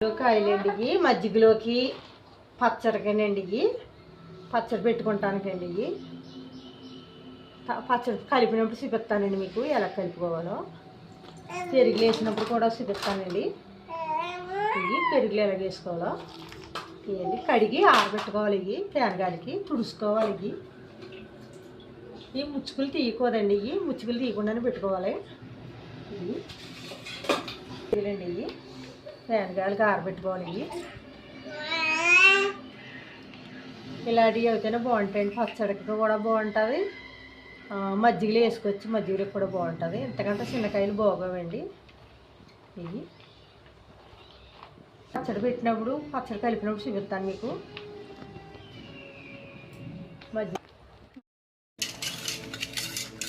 కాయలండి ఇవి మజ్జిగలోకి పచ్చడికేనండి ఇవి పచ్చడి పెట్టుకుంటానికండి ఇవి పచ్చడి కలిపినప్పుడు చూపిస్తానండి మీకు ఎలా కలుపుకోవాలో పెరుగులు వేసినప్పుడు కూడా చూపిస్తానండి ఇవి పెరుగులు ఎలా వేసుకోవాలో ఇవన్నీ కడిగి ఆరబెట్టుకోవాలి ఇవి తేనగాలికి తుడుచుకోవాలి ఇవి ఈ ముచ్చుకులు తీయకూడదండి ఇవి ముచ్చుకులు తీయకుండానే పెట్టుకోవాలి ఇవి ఇదండి ఇవి తేనగాలికి ఆరబెట్టుకోవాలి ఇవి ఇలాంటివి అయితేనే బాగుంటాయండి పచ్చడికి కూడా బాగుంటుంది మజ్జిగలో వేసుకోవచ్చు మజ్జిగలో కూడా బాగుంటుంది ఇంతకంటే చిన్నకాయలు బాగోవండి ఇవి పచ్చడి పెట్టినప్పుడు పచ్చడి కలిపినప్పుడు చూపిస్తాను మీకు మజ్జిగ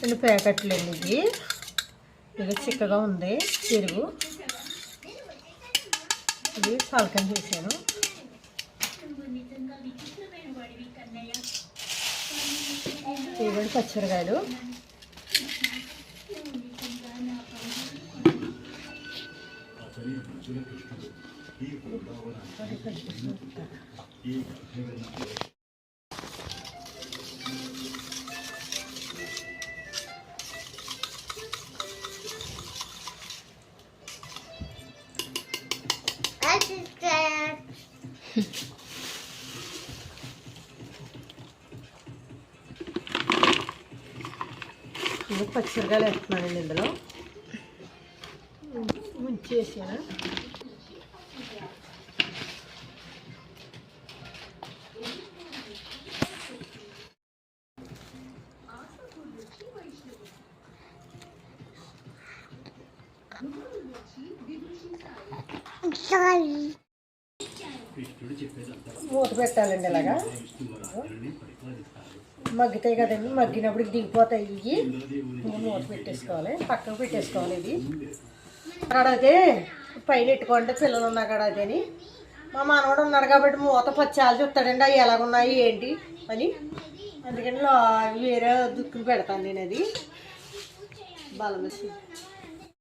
రెండు ప్యాకెట్లు అండి ఇది చిక్కగా ఉంది పెరుగు ఇది పలకం చేశాను ఇవ్వండి పచ్చిమిరకాయలు పచ్చిమిరకాయలు వేస్తున్నానండి ఇందులో ముంచి వేసాను మూత పెట్టాలండి ఇలాగా మగ్గుతాయి కదండి మగ్గినప్పుడు దిగిపోతాయి ఇవి మూత పెట్టేసుకోవాలి పక్కకు పెట్టేసుకోవాలి ఇది అక్కడైతే పైన పెట్టుకోండి పిల్లలు ఉన్నా కాడైతే అని మా మనవడు ఉన్నాడు కాబట్టి మూత పచ్చాలు చూస్తాడండి అవి ఎలాగున్నాయి ఏంటి అని అందుకని వేరే దుక్కుని పెడతాను నేను అది బలం